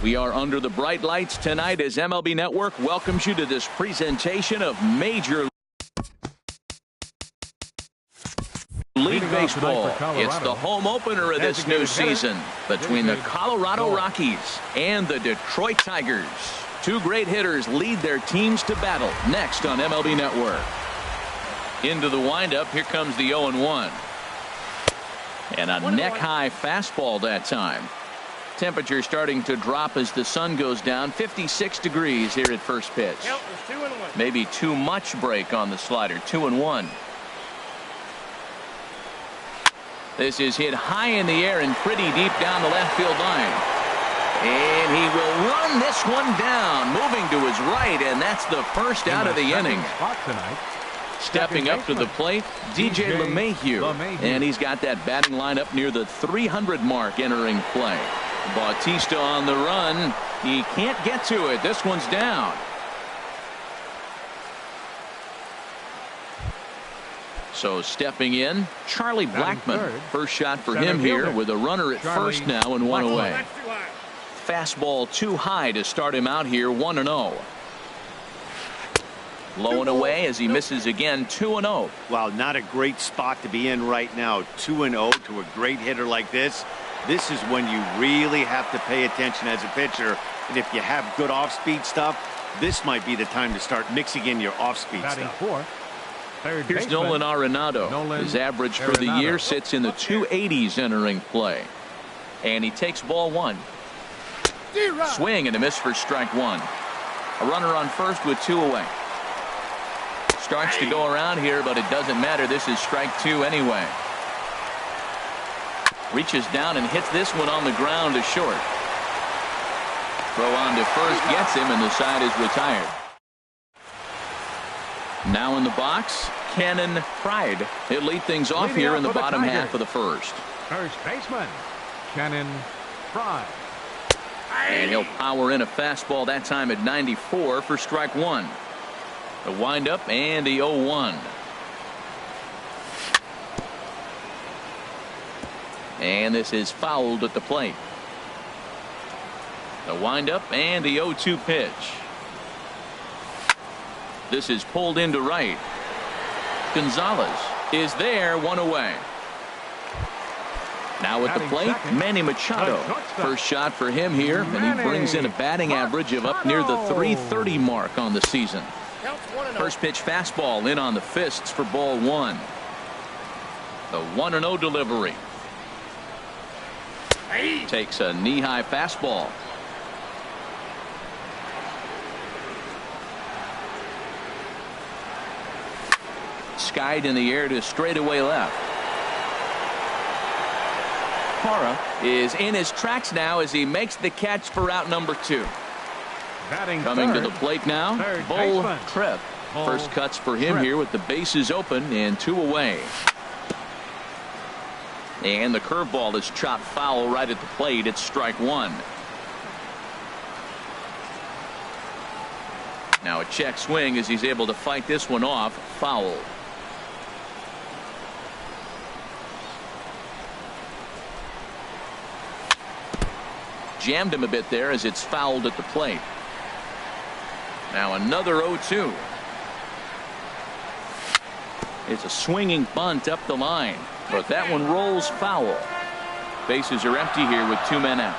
We are under the bright lights tonight as MLB Network welcomes you to this presentation of Major League Baseball. It's the home opener of this new season between the Colorado Rockies and the Detroit Tigers. Two great hitters lead their teams to battle next on MLB Network. Into the windup, here comes the 0-1. And a neck-high fastball that time. Temperature starting to drop as the sun goes down. 56 degrees here at first pitch. Maybe too much break on the slider. 2-1. This is hit high in the air and pretty deep down the left field line. And he will run this one down, moving to his right, and that's the first out of the inning. Stepping up to the plate, DJ LeMahieu, and he's got that batting line up near the 300 mark entering play. Bautista on the run. He can't get to it. This one's down. So stepping in, Charlie Blackmon. First shot for him here with a runner at first now and one away. Fastball too high to start him out here. 1-0. Low and away as he misses again. 2-0. Wow, not a great spot to be in right now. 2-0 to a great hitter like this. This is when you really have to pay attention as a pitcher. And if you have good off-speed stuff, this might be the time to start mixing in your off-speed stuff. Here's Nolan Arenado. His average for the year sits in the 280s entering play. And he takes ball one. Swing and a miss for strike one. A runner on first with two away. Starts to go around here, but it doesn't matter. This is strike two anyway. Reaches down and hits this one on the ground to short. Throw on to first gets him, and the side is retired. Now in the box, Cannon Pride. He'll lead things off here in the bottom half of the first. First baseman, Cannon Pride. And he'll power in a fastball that time at 94 for strike one. The windup and the 0-1. And this is fouled at the plate. The windup and the 0-2 pitch. This is pulled into right. Gonzalez is there, one away. Now at the plate, Manny Machado. First shot for him here, and he brings in a batting average of up near the 330 mark on the season. First pitch fastball in on the fists for ball one. The 1-0 delivery. Takes a knee-high fastball. Skied in the air to straightaway left. Parra is in his tracks now as he makes the catch for out number two. Coming to the plate now, Bull Tripp. First cuts for him here with the bases open and two away. And the curveball is chopped foul right at the plate. It's strike one. Now a check swing as he's able to fight this one off. Foul. Jammed him a bit there as it's fouled at the plate. Now another 0-2. It's a swinging bunt up the line, but that one rolls foul. Bases are empty here with two men out.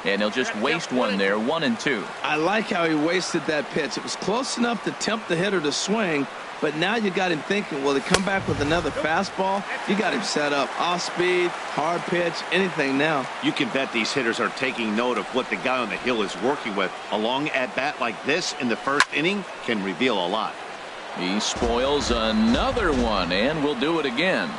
And he'll just waste one there. 1-2. I like how he wasted that pitch. It was close enough to tempt the hitter to swing, but now you got him thinking, will he come back with another fastball? You got him set up. Off speed, hard pitch, anything now. You can bet these hitters are taking note of what the guy on the hill is working with. A long at bat like this in the first inning can reveal a lot. He spoils another one and will do it again.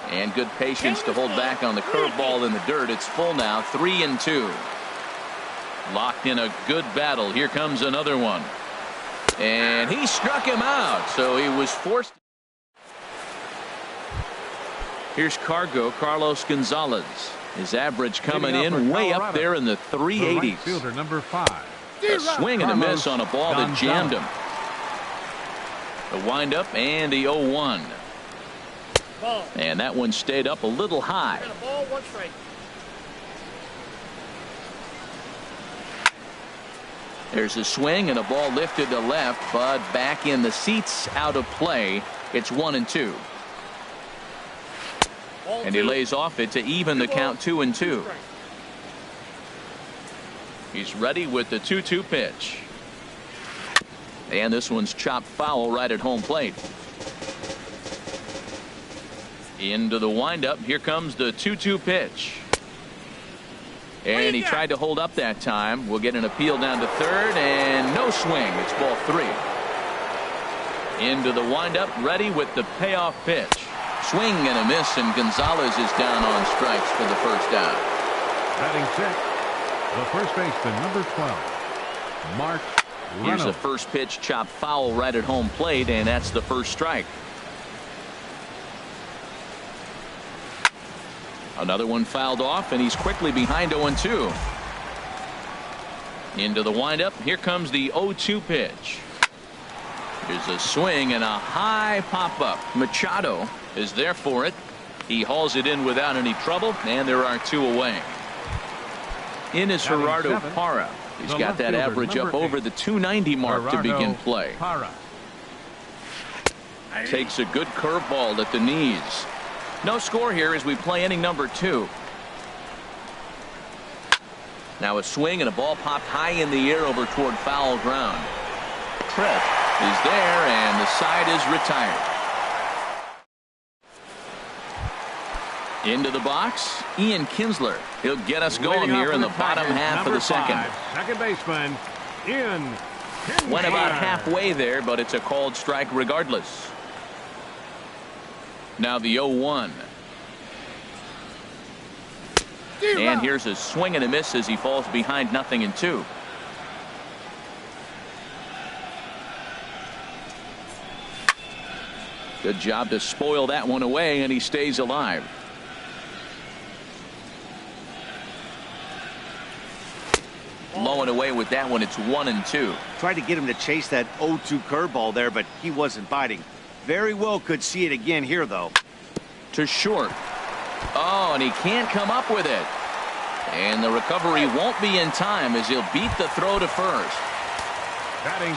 And good patience to hold back on the curveball in the dirt. It's full now. 3-2. Locked in a good battle. Here comes another one. And he struck him out. So he was forced. Here's Carlos Gonzalez. His average coming in way up there in the 380s. Fielder number 5. A swing and a miss on a ball that jammed him. The windup and the 0-1. And that one stayed up a little high. There's a swing and a ball lifted to left, but back in the seats, out of play. It's 1-2. And he lays off it to even the count 2-2. He's ready with the 2-2 pitch. And this one's chopped foul right at home plate. Into the windup. Here comes the 2-2 pitch. And he tried to hold up that time. We'll get an appeal down to third, and no swing. It's ball 3. Into the windup, ready with the payoff pitch. Swing and a miss, and Gonzalez is down on strikes for the first out. Batting sixth, the first baseman, number 12, Mark Here's Reynolds. a first pitch chopped foul right at home plate, and that's the first strike. Another one fouled off, and he's quickly behind 0-2. Into the windup. Here comes the 0-2 pitch. Here's a swing and a high pop-up. Machado is there for it. He hauls it in without any trouble, and there are 2 away. In is Gerardo Parra. He's got that average up over the 290 mark to begin play. Takes a good curveball at the knees. No score here as we play inning number 2. Now a swing and a ball popped high in the air over toward foul ground. Tripp is there, and the side is retired. Into the box, Ian Kinsler. He'll get us going here in the bottom half of the second. Second baseman, Ian Kinsler. Went about halfway there, but it's a called strike regardless. Now the 0-1. And here's a swing and a miss as he falls behind 0-2. Good job to spoil that one away, and he stays alive. Low and away with that one. It's 1-2. Tried to get him to chase that 0-2 curveball there, but he wasn't biting. Very well could see it again here, though. To short. Oh, and he can't come up with it. And the recovery won't be in time as he'll beat the throw to first.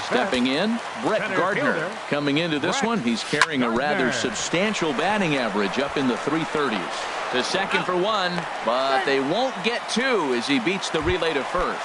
Stepping in, Brett Gardner. Coming into this one, he's carrying a rather substantial batting average up in the 330s. To second for 1, but they won't get 2 as he beats the relay to first.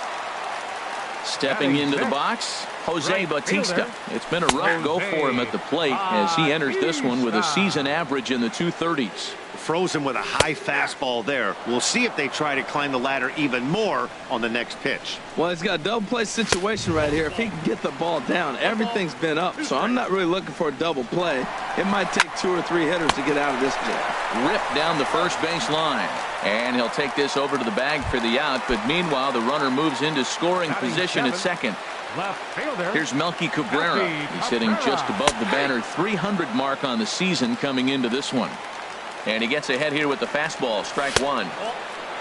Stepping into the box, Jose Bautista. It's been a rough go for him at the plate as he enters this one with a season average in the 230s. Froze him with a high fastball there. We'll see if they try to climb the ladder even more on the next pitch. Well, he's got a double play situation right here. If he can get the ball down, everything's been up. So I'm not really looking for a double play. It might take 2 or 3 hitters to get out of this jam. Ripped down the first base line. And he'll take this over to the bag for the out. But meanwhile, the runner moves into scoring position at second. Here's Melky Cabrera. He's hitting just above the banner 300 mark on the season coming into this one. And he gets ahead here with the fastball. Strike 1.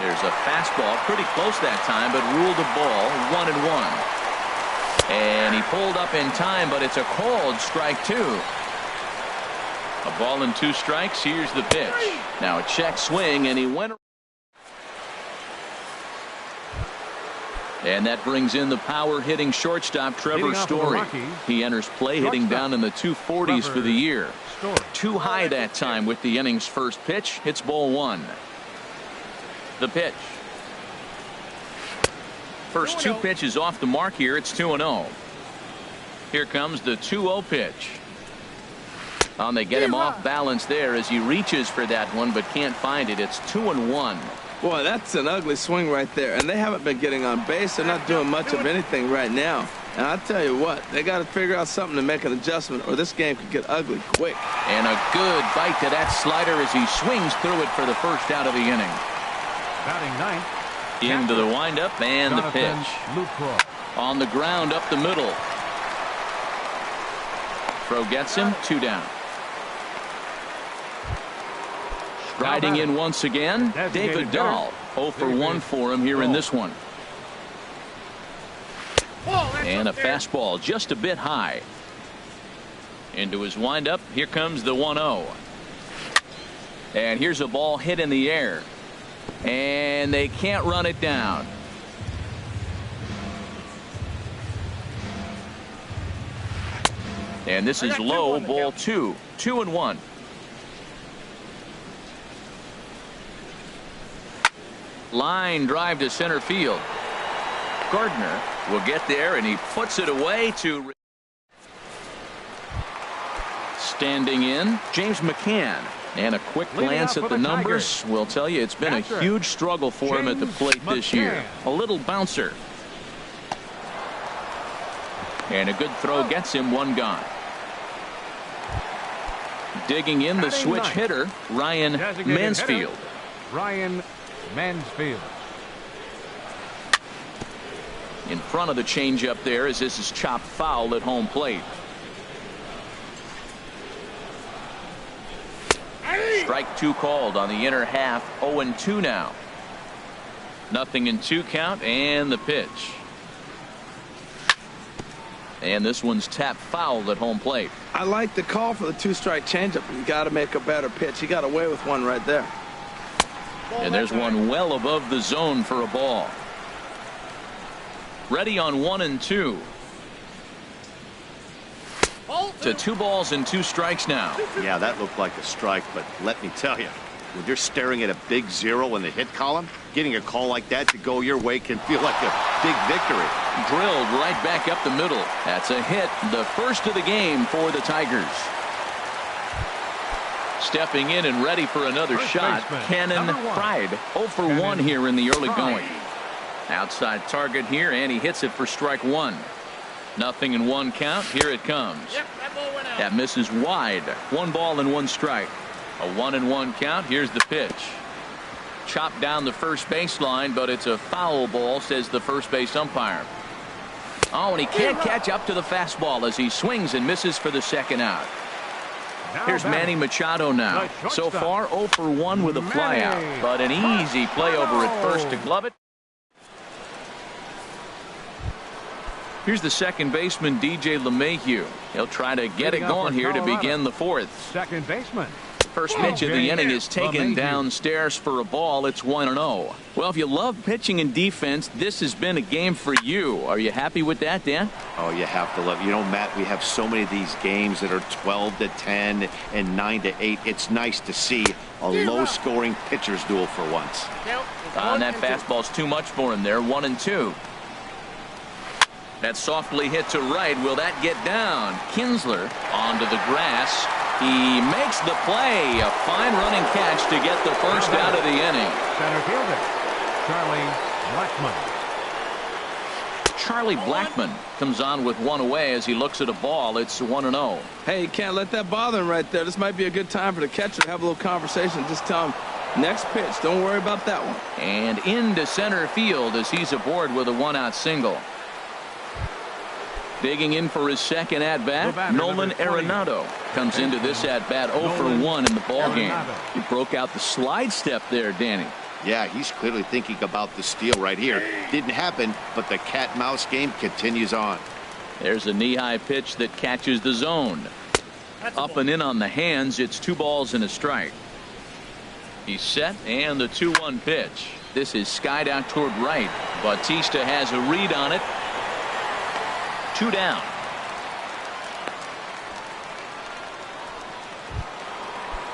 There's a fastball pretty close that time, but ruled a ball 1-1. And he pulled up in time, but it's a called strike 2. A ball and 2 strikes. Here's the pitch. Now a check swing, and he went. And that brings in the power hitting shortstop Trevor Story. He enters play hitting down in the 240s for the year. Too high that time with the inning's first pitch. It's ball 1. The pitch. First 2 pitches off the mark here. It's 2-0. Here comes the 2-0 pitch. And they get him off balance there as he reaches for that one but can't find it. It's 2-1. Boy, that's an ugly swing right there. And they haven't been getting on base. They're not doing much of anything right now. And I'll tell you what, they got to figure out something to make an adjustment or this game could get ugly quick. And a good bite to that slider as he swings through it for the first out of the inning. Batting ninth. Into the windup and the pitch. On the ground up the middle. Throw gets him, 2 down. Riding in once again, David Dahl. 0 for 1 for him here in this one. And a fastball just a bit high. Into his windup. Here comes the 1-0. And here's a ball hit in the air. And they can't run it down. And this is low, ball 2. 2-1. Line drive to center field. Gardner will get there, and he puts it away to standing in James McCann. And a quick glance at the numbers will tell you it's been a huge struggle for him at the plate this year. A little bouncer. And a good throw gets him one gone. Digging in the switch hitter, Ryan Mansfield. Ryan Mansfield. In front of the changeup there as this is chopped foul at home plate. Strike 2 called on the inner half. 0-2 now. 0-2 count and the pitch. And this one's tapped foul at home plate. I like the call for the 2-strike changeup. You got to make a better pitch. He got away with one right there. And there's one well above the zone for a ball. Ready on 1-2. To 2 balls and 2 strikes now. Yeah, that looked like a strike, but let me tell you, when you're staring at a big 0 in the hit column, getting a call like that to go your way can feel like a big victory. Drilled right back up the middle. That's a hit, the first of the game for the Tigers. Stepping in and ready for another shot, Cannon Pride. 0 for 1 here in the early going. Outside target here, and he hits it for strike 1. 0-1 count. Here it comes. That misses wide. 1 ball and 1 strike. A 1-1 count. Here's the pitch. Chopped down the first baseline, but it's a foul ball, says the first base umpire. Oh, and he can't catch up to the fastball as he swings and misses for the second out. Here's Manny Machado now. So far 0 for 1 with a flyout, but an easy play over at first to glove it. Here's the second baseman, DJ LeMahieu. He'll try to get it going here to begin the 4th. Second baseman. First pitch of the inning is taken downstairs for a ball. It's 1-0. Well, if you love pitching and defense, this has been a game for you. Are you happy with that, Dan? Oh, you have to love it. You know, Matt, we have so many of these games that are 12-10 and 9-8. It's nice to see a low-scoring pitcher's duel for once. And that fastball's too much for him there. 1-2. That softly hit to right. Will that get down? Kinsler onto the grass. He makes the play. A fine running catch to get the first out of the inning. Center fielder, Charlie Blackmon. Charlie Blackmon comes on with 1 away as he looks at a ball. It's 1-0. Hey, you can't let that bother him right there. This might be a good time for the catcher to have a little conversation. Just tell him, next pitch, don't worry about that one. And into center field as he's aboard with a 1-out single. Digging in for his second at-bat, Nolan Arenado comes into this at-bat 0 for 1 in the ballgame. He broke out the slide step there, Danny. Yeah, he's clearly thinking about the steal right here. Didn't happen, but the cat-mouse game continues on. There's a knee-high pitch that catches the zone. Up and in on the hands. It's 2 balls and a strike. He's set, and the 2-1 pitch. This is skied out toward right. Bautista has a read on it. 2 down.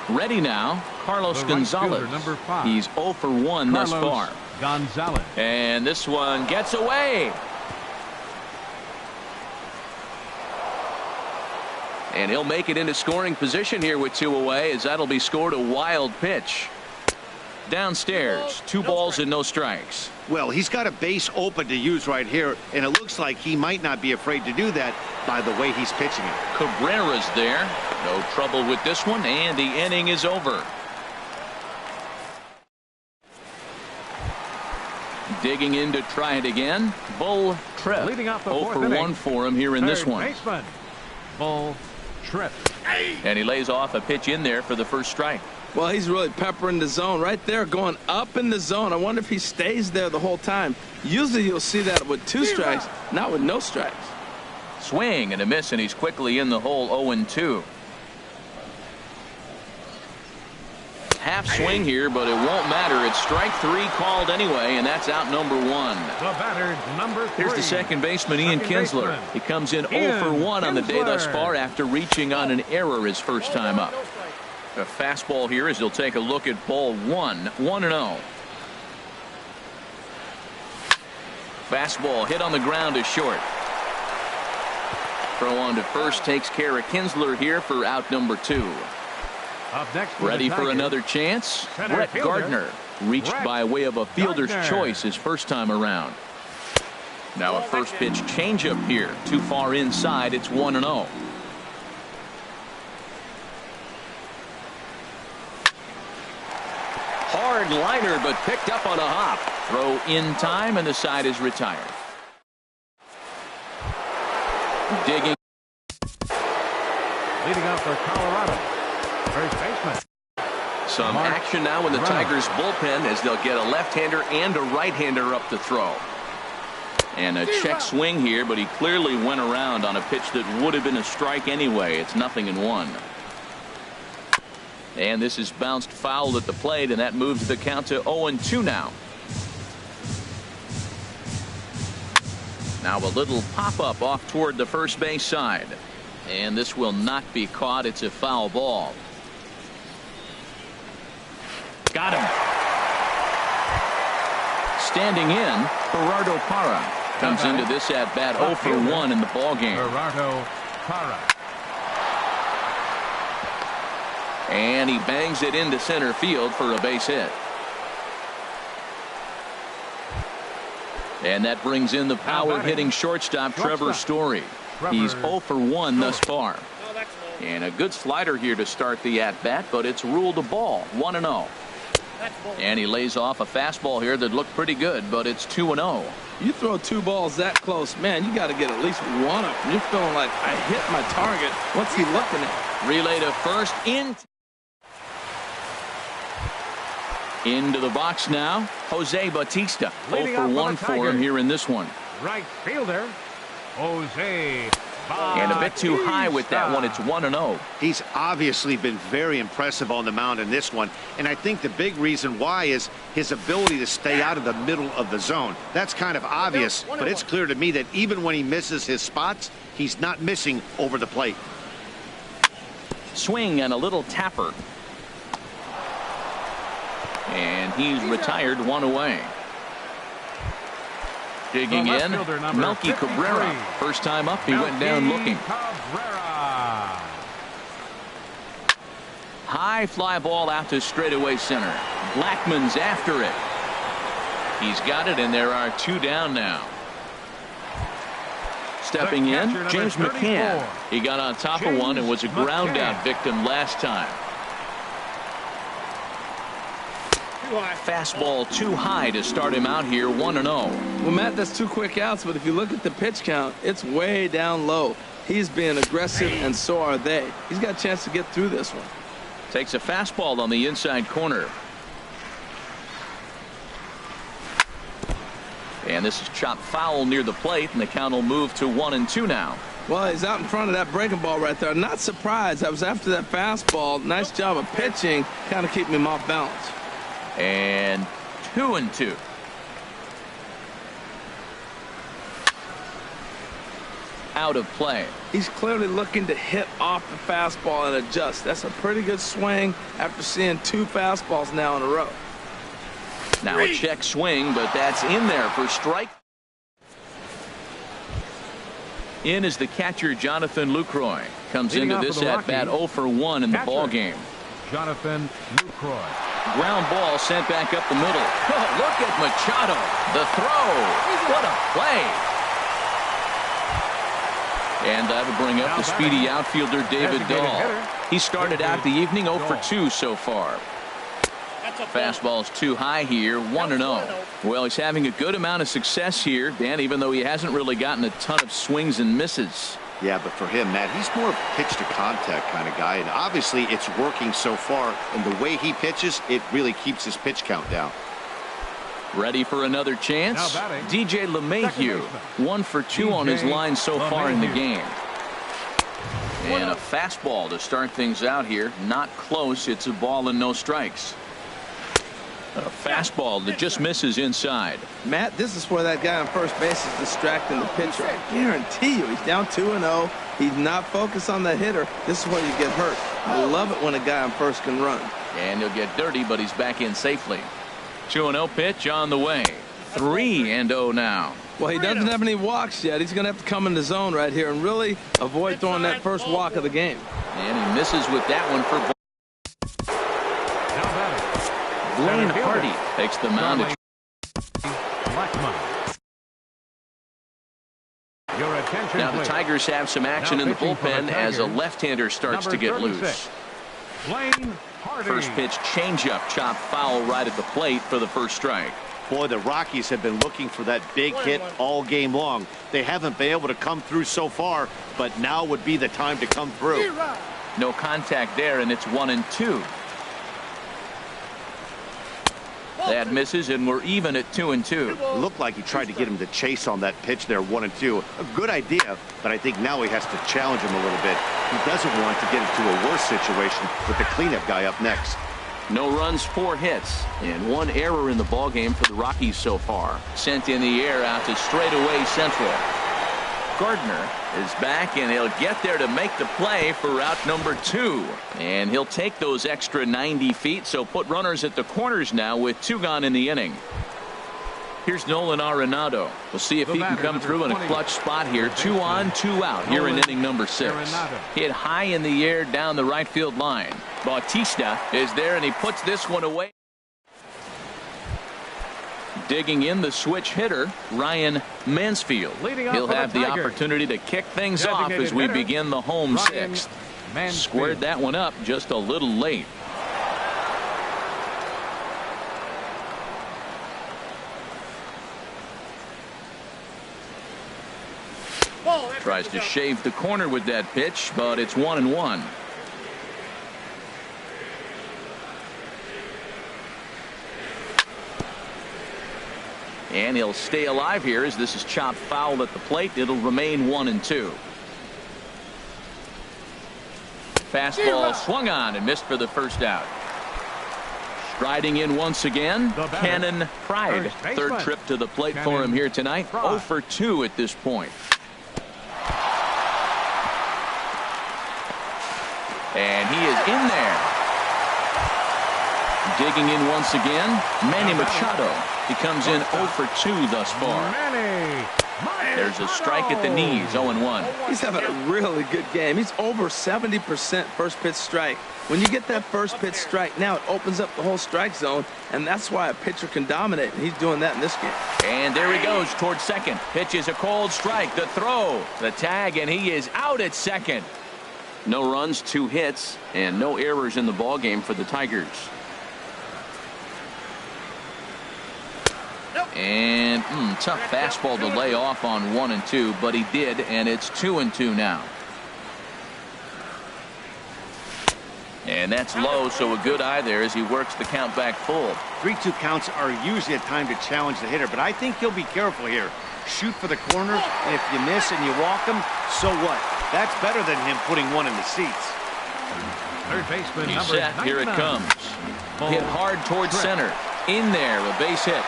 Ready now, Carlos Gonzalez. He's 0 for 1 thus far. Gonzalez. And this one gets away. And he'll make it into scoring position here with 2 away, as that'll be scored a wild pitch. Downstairs, 2 balls and no strikes. Well, he's got a base open to use right here, and it looks like he might not be afraid to do that by the way he's pitching it. Cabrera's there. No trouble with this one, and the inning is over. Digging in to try it again. Bull Tripp. 0 for 1 for him here in this one. Baseman, Bull Tripp. And he lays off a pitch in there for the first strike. Well, he's really peppering the zone right there, going up in the zone. I wonder if he stays there the whole time. Usually you'll see that with 2 strikes, not with no strikes. Swing and a miss, and he's quickly in the hole. 0-2. half swing here, but it won't matter. It's strike 3 called anyway, and that's out number 1. The batter, number 3. Here's the second baseman, Ian Kinsler. He comes in 0 for 1 on the day thus far after reaching on an error his first time up. A fastball here as he'll take a look at ball 1, 1-0. Fastball hit on the ground is short. Throw on to first takes care of Kinsler here for out number 2. Up next, ready for another chance. Brett Gardner reached by way of a fielder's choice his first time around. Now a first pitch changeup here. Too far inside. It's 1-0. Hard liner, but picked up on a hop. Throw in time, and the side is retired. Digging. Leading out for Colorado, first baseman. Some action now in the Tigers bullpen as they'll get a left-hander and a right-hander up to throw. And a check swing here, but he clearly went around on a pitch that would have been a strike anyway. It's 0-1. And this is bounced foul at the plate, and that moves the count to 0-2 now. Now a little pop-up off toward the first base side. And this will not be caught. It's a foul ball. Got him. Standing in, Gerardo Parra comes into this at bat 0 for 1 in the ball game. Gerardo Parra. And he bangs it into center field for a base hit. And that brings in the power-hitting shortstop Trevor Story. He's 0 for 1 thus far. And a good slider here to start the at-bat, but it's ruled a ball. 1-0. And he lays off a fastball here that looked pretty good, but it's 2-0. You throw 2 balls that close, man, you got to get at least one of them. You're feeling like, I hit my target. What's he looking at? Relay to first. Into the box now, Jose Bautista. 0 for 1 for him here in this one. Right fielder, Jose Bautista. And a bit too high with that one. It's 1-0. He's obviously been very impressive on the mound in this one, and I think the big reason why is his ability to stay out of the middle of the zone. That's kind of obvious, but it's clear to me that even when he misses his spots, he's not missing over the plate. Swing and a little tapper. And he's retired, 1 away. Digging in, Melky Cabrera. First time up, he went down looking. Cabrera. High fly ball out to straightaway center. Blackman's after it. He's got it, and there are 2 down now. Stepping in, James McCann. He got on top of one and was a ground out victim last time. Fastball too high to start him out here. 1-0. Well, Matt, that's 2 quick outs, but if you look at the pitch count, it's way down low. He's being aggressive, and so are they. He's got a chance to get through this one. Takes a fastball on the inside corner. And this is chopped foul near the plate, and the count will move to 1-2 now. Well, he's out in front of that breaking ball right there. Not surprised. I was after that fastball. Nice job of pitching, kind of keeping him off balance. And 2-2. Out of play. He's clearly looking to hit off the fastball and adjust. That's a pretty good swing after seeing 2 fastballs now in a row. Now a check swing, but that's in there for strike. In is the catcher, Jonathan Lucroy. Comes into this at bat 0 for 1 in the ball game. Jonathan Lucroy. Ground ball sent back up the middle. Oh, look at Machado. The throw. What a play. And that'll bring up the speedy outfielder David Dahl. He started out the evening 0 for 2 so far. Fastball's too high here. 1-0. Well, he's having a good amount of success here, Dan, even though he hasn't really gotten a ton of swings and misses. Yeah, but for him, Matt, he's more of a pitch-to-contact kind of guy, and obviously it's working so far, and the way he pitches, it really keeps his pitch count down. Ready for another chance? DJ LeMahieu, 1 for 2 on his line so far in the game. And a fastball to start things out here. Not close. It's a ball and no strikes. A fastball that just misses inside. Matt, this is where that guy on first base is distracting the pitcher. I guarantee you, he's down 2-0. He's not focused on the hitter. This is where you get hurt. I love it when a guy on first can run. And he'll get dirty, but he's back in safely. 2-0 pitch on the way. 3-0 now. Well, he doesn't have any walks yet. He's going to have to come in the zone right here and really avoid throwing that first walk of the game. And he misses with that one for Blaine Hardy takes the mound. Now the Tigers have some action in the bullpen as a left-hander starts to get loose. First pitch changeup, chopped foul right at the plate for the first strike. Boy, the Rockies have been looking for that big hit all game long. They haven't been able to come through so far, but now would be the time to come through. No contact there, and it's 1-2. That misses, and we're even at 2-2. It looked like he tried to get him to chase on that pitch there, 1-2. A good idea, but I think now he has to challenge him a little bit. He doesn't want to get into a worse situation with the cleanup guy up next. No runs, 4 hits, and 1 error in the ballgame for the Rockies so far. Sent in the air out to straightaway central. Gardner is back, and he'll get there to make the play for route number 2. And he'll take those extra 90 feet, so put runners at the corners now with 2 gone in the inning. Here's Nolan Arenado. We'll see if he can come through in a clutch spot here. 2 on, 2 out here in inning number 6. Hit high in the air down the right field line. Bautista is there, and he puts this one away. Digging in the switch hitter, Ryan Mansfield. He'll have the opportunity to kick things off as we begin the home 6th. Squared that one up just a little late. Tries to shave the corner with that pitch, but it's 1-1. And he'll stay alive here as this is chopped foul at the plate. It'll remain 1-2. Fastball swung on and missed for the first out. Striding in once again, Cannon Pride. Third trip to the plate for him here tonight. 0 for 2 at this point. And he is in there. Digging in once again, Manny Machado. He comes in 0 for 2 thus far. There's a strike at the knees, 0-1. He's having a really good game. He's over 70% first pitch strike. When you get that first pitch strike, now it opens up the whole strike zone, and that's why a pitcher can dominate, and he's doing that in this game. And there he goes towards second. Pitch is a cold strike. The throw, the tag, and he is out at second. No runs, 2 hits, and no errors in the ballgame for the Tigers. And tough fastball to lay off on 1-2, but he did, and it's 2-2 now. And that's low, so a good eye there as he works the count back full. 3-2 counts are usually a time to challenge the hitter, but I think he'll be careful here. Shoot for the corners, and if you miss and you walk him, so what? That's better than him putting one in the seats. Third baseman He's number set. 99. Here it comes. Hit hard towards center. In there, a base hit.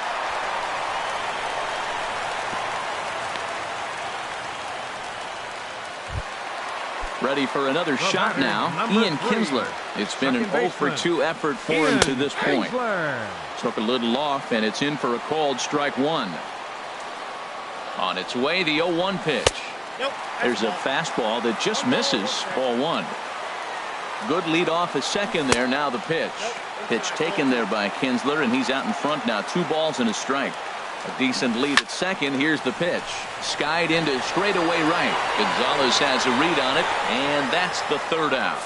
Ready for another shot now. Ian Kinsler. It's been an 0 for 2 effort for him to this point. Took a little off, and it's in for a called strike 1. On its way, the 0-1 pitch. There's a fastball that just misses, ball 1. Good lead off at second there. Now the pitch. Pitch taken there by Kinsler, and he's out in front now. 2 balls and a strike. A decent lead at second. Here's the pitch. Skied into straightaway right. Gonzalez has a read on it, and that's the 3rd out.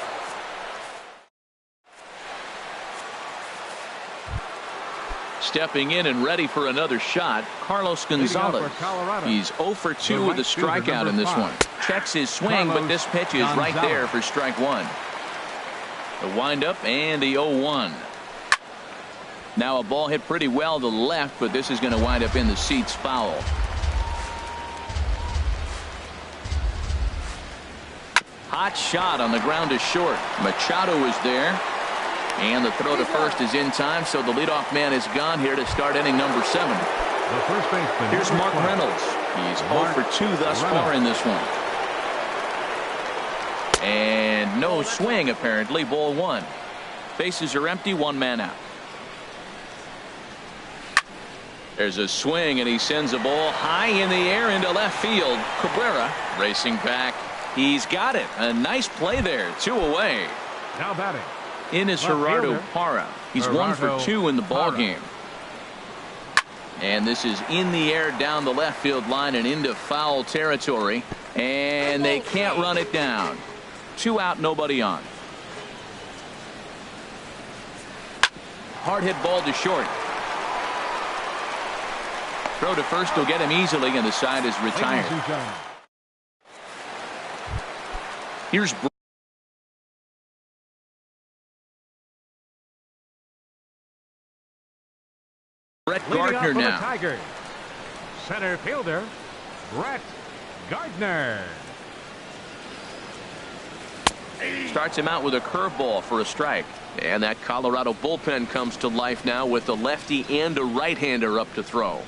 Stepping in and ready for another shot, Carlos Gonzalez. He's 0 for 2 with a strikeout in this one. Checks his swing, but this pitch is right there for strike 1. The windup and the 0-1. Now a ball hit pretty well to the left, but this is going to wind up in the seats foul. Hot shot on the ground to short. Machado is there. And the throw to first is in time, so the leadoff man is gone here to start inning number 7. The first baseman. Here's Mark Reynolds. He's 0 for 2 thus far in this one. And no swing, apparently. Ball 1. Bases are empty, 1 man out. There's a swing, and he sends a ball high in the air into left field. Cabrera racing back. He's got it. A nice play there. 2 away. Now batting. In is Gerardo Parra. He's 1 for 2 in the ball game. And this is in the air down the left field line and into foul territory. And they can't run it down. 2 out, nobody on. Hard hit ball to short. Throw to first will get him easily, and the side is retired. Here's Brett Gardner now. Tigers. Center fielder, Brett Gardner. Starts him out with a curveball for a strike. And that Colorado bullpen comes to life now with a lefty and a right-hander up to throw.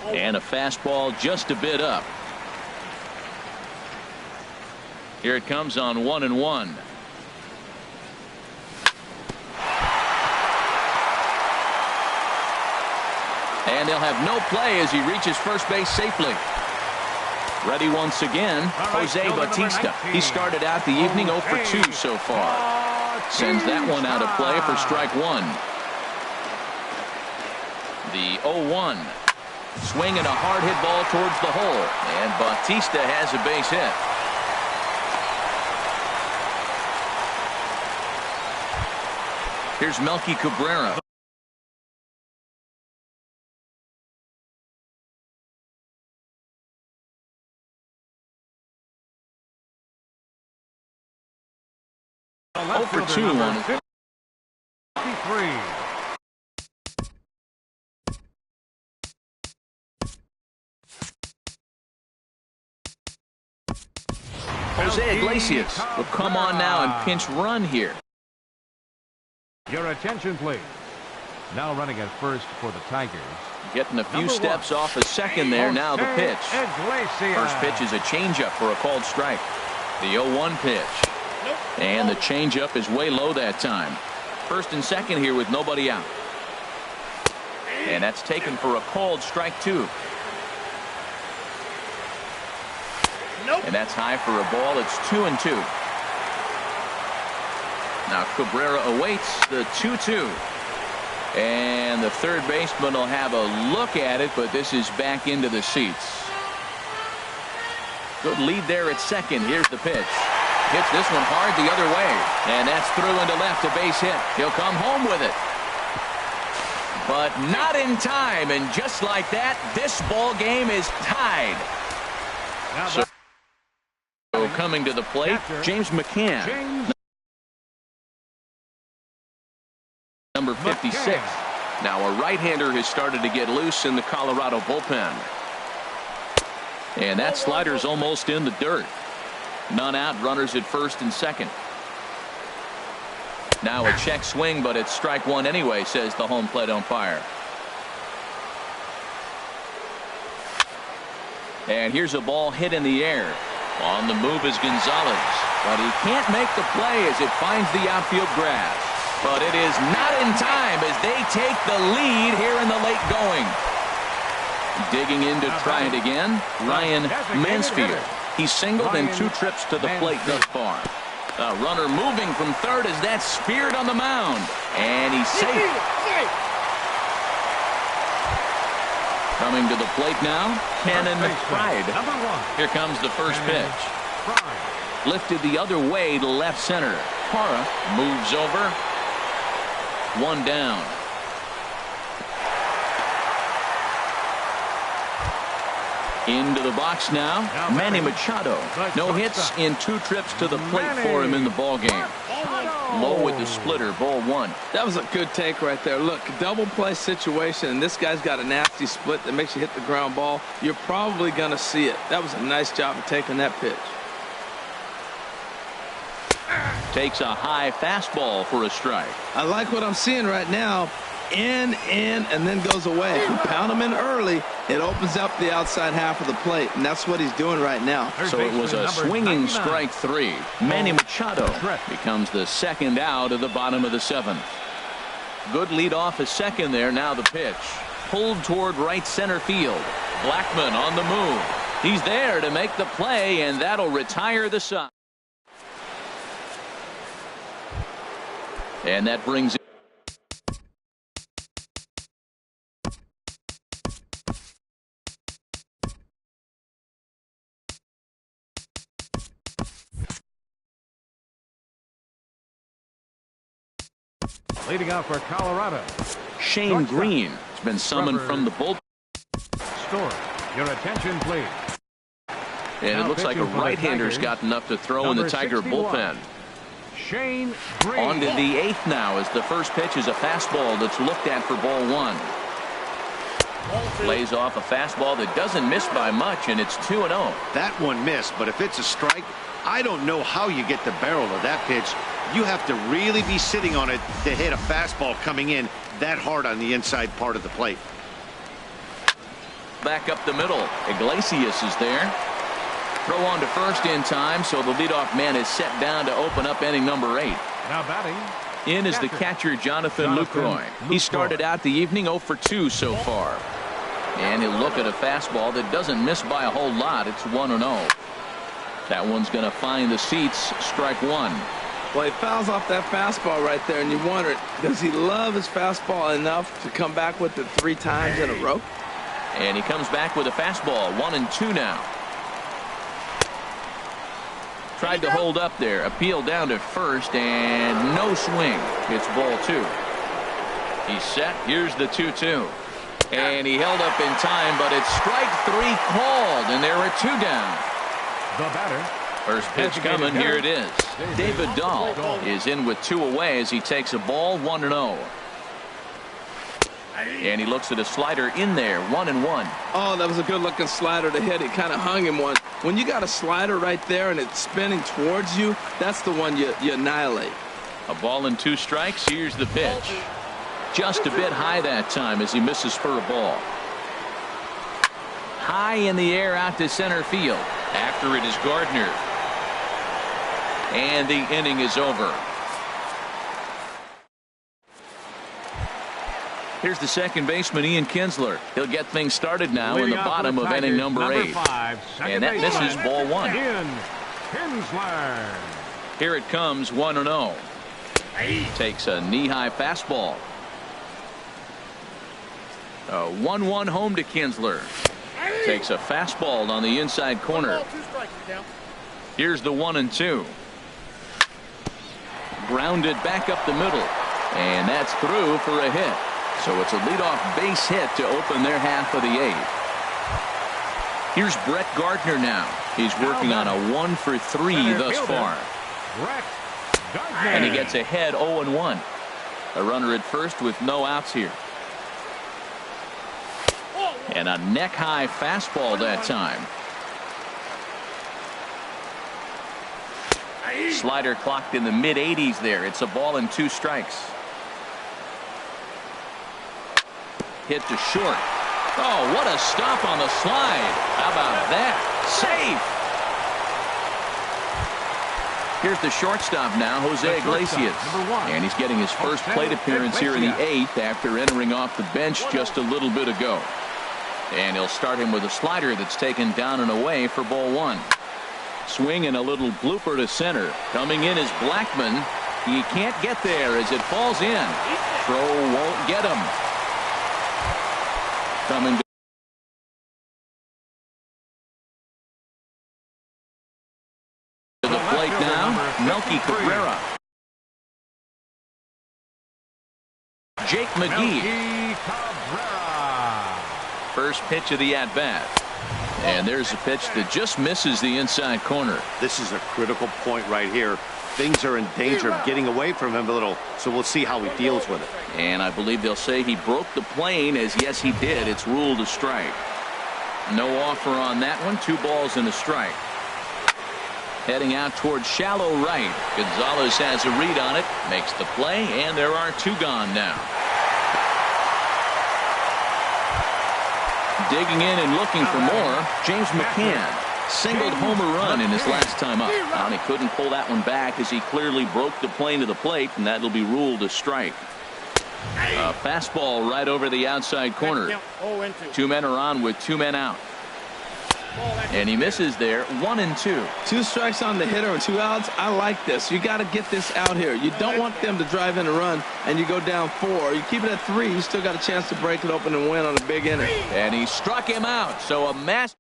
And a fastball just a bit up. Here it comes on 1-1. And they'll have no play as he reaches first base safely. Ready once again, Jose Bautista. He started out the evening 0 for 2 so far. Sends that one out of play for strike 1. The 0-1. Swing and a hard hit ball towards the hole. And Bautista has a base hit. Here's Melky Cabrera. For 2 on it. 53. Jose Iglesias will come on now and pinch run here. Your attention, please. Now running at first for the Tigers. Getting a few steps off a second there. Now the pitch. First pitch is a changeup for a called strike. The 0-1 pitch. And the changeup is way low that time. First and second here with nobody out. And that's taken for a called strike 2. And that's high for a ball. It's 2-2. Now Cabrera awaits the 2-2. And the third baseman will have a look at it, but this is back into the seats. Good lead there at second. Here's the pitch. Hits this one hard the other way. And that's through into left, a base hit. He'll come home with it. But not in time. And just like that, this ball game is tied. So coming to the plate, James McCann. Number 56. Now a right-hander has started to get loose in the Colorado bullpen. And that slider's almost in the dirt. None out, runners at first and second. Now a check swing, but it's strike 1 anyway, says the home plate umpire. And here's a ball hit in the air. On the move is Gonzalez, but he can't make the play as it finds the outfield grass. But it is not in time as they take the lead here in the late going. Digging in to try it again, Ryan Mansfield. He's singled in 2 trips to the plate thus far. A runner moving from third as that's speared on the mound. And he's safe. Coming to the plate now, Cannon Pride. Here comes the first pitch. Lifted the other way to left center. Parra moves over. 1 down. Into the box now, Manny Machado. No hits in 2 trips to the plate for him in the ball game. Low with the splitter, ball 1. That was a good take right there. Look, double play situation, and this guy's got a nasty split that makes you hit the ground ball. You're probably going to see it. That was a nice job of taking that pitch. Takes a high fastball for a strike. I like what I'm seeing right now. In, and then goes away. If you pound him in early, it opens up the outside half of the plate, and that's what he's doing right now. So it was a swinging strike 3. Manny Machado becomes the second out of the bottom of the 7th. Good lead off a second there. Now the pitch. Pulled toward right center field. Blackmon on the move. He's there to make the play, and that'll retire the side. And that brings it. Leading out for Colorado, Shane Green has been summoned from the bullpen. Story, your attention, please. And it looks like a right-hander's gotten up to throw in the Tiger 61. bullpen. Shane Green. On to the 8th now as the first pitch is a fastball that's looked at for ball 1. Lays off a fastball that doesn't miss by much, and it's 2-0. That one missed, but if it's a strike, I don't know how you get the barrel of that pitch. You have to really be sitting on it to hit a fastball coming in that hard on the inside part of the plate. Back up the middle. Iglesias is there. Throw on to first in time, so the leadoff man is set down to open up inning number 8. Now batting. In is the catcher, Jonathan Lucroy. He started out the evening 0 for 2 so far. And he'll look at a fastball that doesn't miss by a whole lot. It's 1-0. That one's going to find the seats. Strike 1. Well, he fouls off that fastball right there, and you wonder, does he love his fastball enough to come back with it 3 times in a row? And he comes back with a fastball. 1-2 now. Tried to hold up there. Appeal down to first, and no swing. It's ball 2. He's set. Here's the 2-2. And he held up in time, but it's strike 3 called, and there are 2 down. The batter. First pitch coming. Here it is. David Dahl is in with 2 away as he takes a ball. 1-0. And he looks at a slider in there. 1-1. Oh, that was a good-looking slider to hit. He kind of hung him one. When you got a slider right there and it's spinning towards you, that's the one you annihilate. A ball and 2 strikes. Here's the pitch. Just a bit high that time as he misses for a ball. High in the air out to center field. After it is Gardner. And the inning is over. Here's the second baseman, Ian Kinsler. He'll get things started now in the bottom of inning number 8. And that misses ball 1. Ian Kinsler. Here it comes. 1-0. Takes a knee-high fastball. A 1-1 home to Kinsler. Takes a fastball on the inside corner. Here's the 1-2. Grounded back up the middle. And that's through for a hit. So it's a leadoff base hit to open their half of the 8th. Here's Brett Gardner now. He's working on a 1 for 3 thus far. And he gets ahead 0-1. A runner at first with no outs here. And a neck-high fastball that time. Slider clocked in the mid-80s there. It's a ball and 2 strikes. Hit to short. Oh, what a stop on the slide. How about that? Safe. Here's the shortstop now, Jose Iglesias. And he's getting his first plate appearance here in the 8th after entering off the bench just a little bit ago. And he'll start him with a slider that's taken down and away for ball 1. Swing and a little blooper to center. Coming in is Blackmon. He can't get there as it falls in. Throw won't get him. Coming to the plate now, Melky Cabrera. Jake McGee. First pitch of the at-bat. And there's a pitch that just misses the inside corner. This is a critical point right here. Things are in danger of getting away from him a little, so we'll see how he deals with it. And I believe they'll say he broke the plane, as yes, he did. It's ruled a strike. No offer on that one. 2 balls and a strike. Heading out towards shallow right. Gonzalez has a read on it, makes the play, and there are 2 gone now. Digging in and looking for more, James McCann. Singled homer run in his last time up. And he couldn't pull that one back as he clearly broke the plane to the plate, and that'll be ruled a strike. A fastball right over the outside corner. 2 men are on with 2 men out. And he misses there, 1-2. 2 strikes on the hitter and 2 outs. I like this. You got to get this out here. You don't want them to drive in a run and you go down 4. You keep it at 3. You still got a chance to break it open and win on a big inning. And he struck him out. So a mass.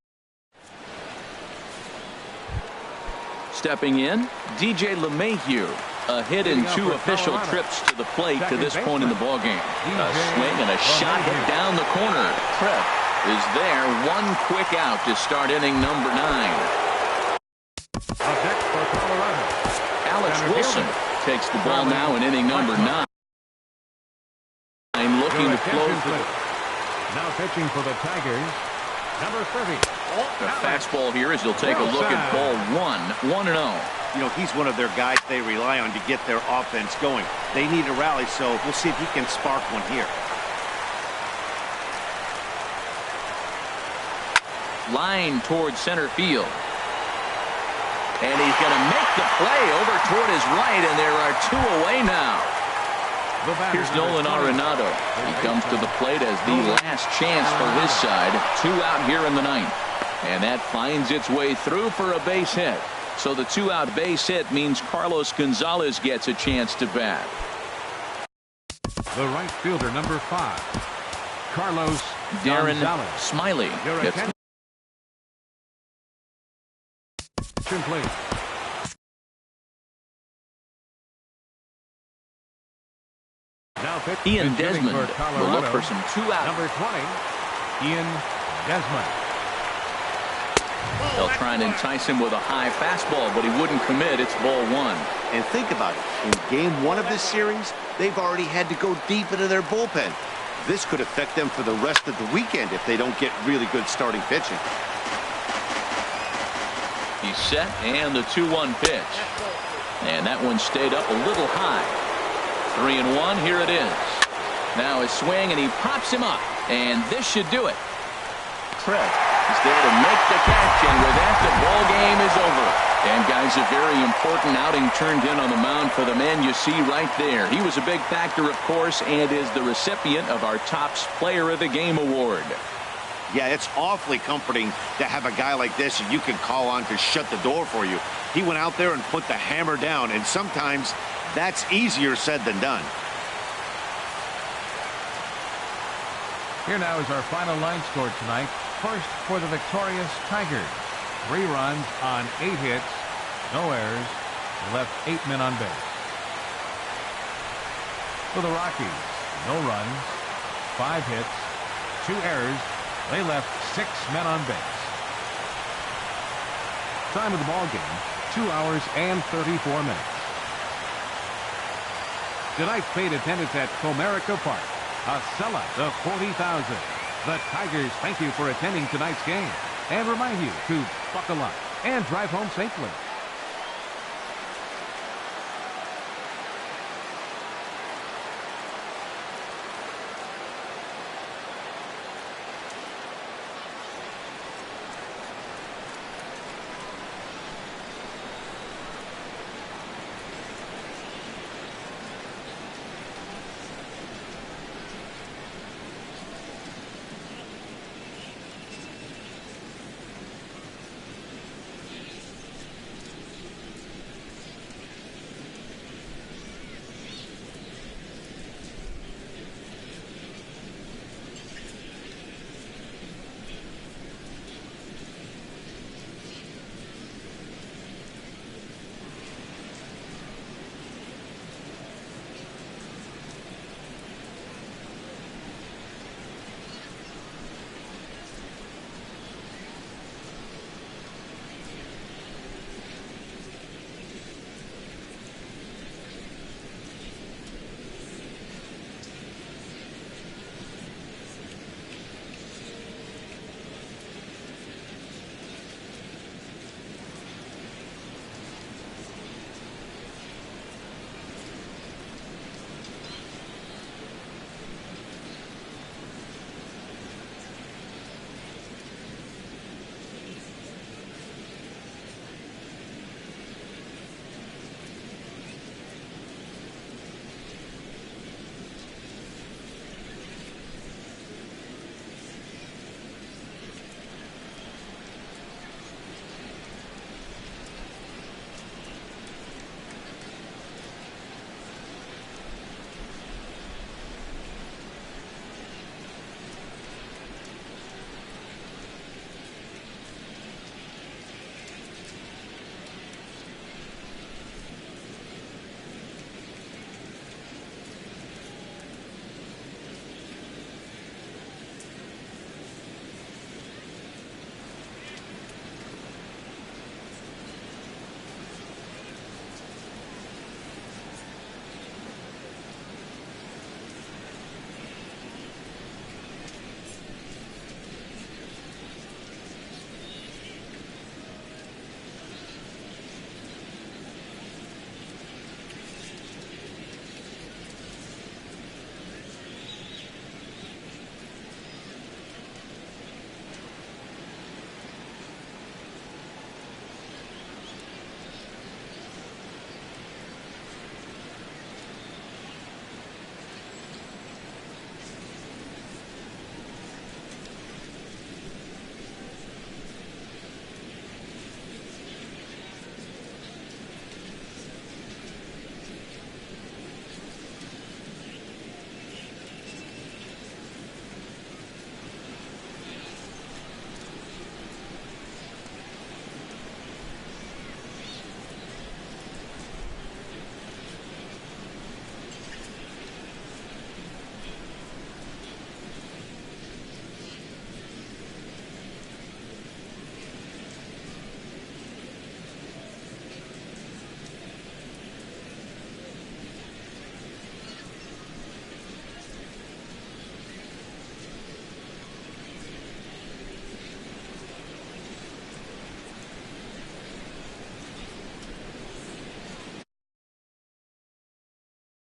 Stepping in, DJ LeMahieu. A hit in 2 official trips to the plate to this point in the ballgame. A swing and a shot hit down the corner. Trev is there. 1 quick out to start inning number 9. Alex Wilson takes the ball now in inning number 9. Looking to close the. Now pitching for the Tigers, number 30. The fastball here as he'll take a look at ball 1, 1-0. You know, he's one of their guys they rely on to get their offense going. They need a rally, so we'll see if he can spark one here. Line towards center field. And he's going to make the play over toward his right, and there are 2 away now. Here's Nolan Arenado. He comes to the plate as the last chance for his side. 2 out here in the 9th. And that finds its way through for a base hit. So the 2-out base hit means Carlos Gonzalez gets a chance to bat. The right fielder, number 5, Carlos Darren Gonzalez. Smiley gets Please. Now Ian Desmond will look for some 2-out. Number 20, Ian Desmond. They'll try and entice him with a high fastball, but he wouldn't commit. It's ball 1. And think about it. In game 1 of this series, they've already had to go deep into their bullpen. This could affect them for the rest of the weekend if they don't get really good starting pitching. He's set, and the 2-1 pitch. And that one stayed up a little high. 3-1, here it is. Now a swing, and he pops him up. And this should do it. Trev is there to make the catch, and with that, the ball game is over. And guys, a very important outing turned in on the mound for the man you see right there. He was a big factor, of course, and is the recipient of our Topps Player of the Game award. Yeah, it's awfully comforting to have a guy like this and you can call on to shut the door for you. He went out there and put the hammer down, and sometimes that's easier said than done. Here now is our final line score tonight. First for the victorious Tigers. 3 runs on 8 hits, no errors, left 8 men on base. For the Rockies, no runs, 5 hits, 2 errors, they left 6 men on base. Time of the ball game, 2 hours and 34 minutes. Tonight's paid attendance at Comerica Park, a sellout of 40,000. The Tigers thank you for attending tonight's game and remind you to buckle up and drive home safely.